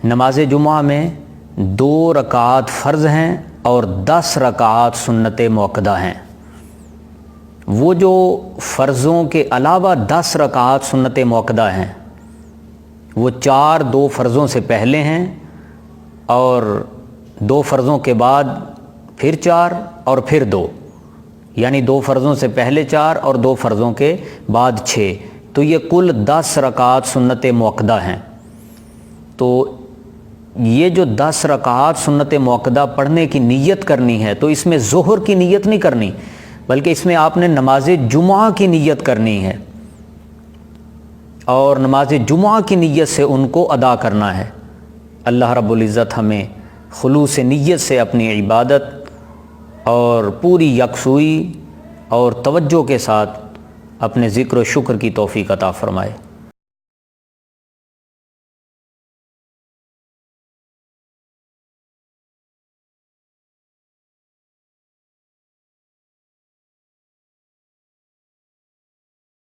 نماز جمعہ میں 2 رکعات فرض ہیں اور 10 رکعات سنت موقدہ ہیں۔ وہ جو فرضوں کے علاوہ 10 رکعات سنت موقدہ ہیں وہ 4 2 فرضوں سے پہلے ہیں اور 2 فرضوں کے بعد پھر 4 اور پھر 2، یعنی 2 فرضوں سے پہلے 4 اور 2 فرضوں کے بعد 6، تو یہ کل 10 رکعات سنت موقدہ ہیں۔ تو یہ جو 10 رکعات سنت موقدہ پڑھنے کی نیت کرنی ہے تو اس میں ظہر کی نیت نہیں کرنی، بلکہ اس میں آپ نے نماز جمعہ کی نیت کرنی ہے اور نماز جمعہ کی نیت سے ان کو ادا کرنا ہے۔ اللہ رب العزت ہمیں خلوص نیت سے اپنی عبادت اور پوری یکسوئی اور توجہ کے ساتھ اپنے ذکر و شکر کی توفیق عطا فرمائے۔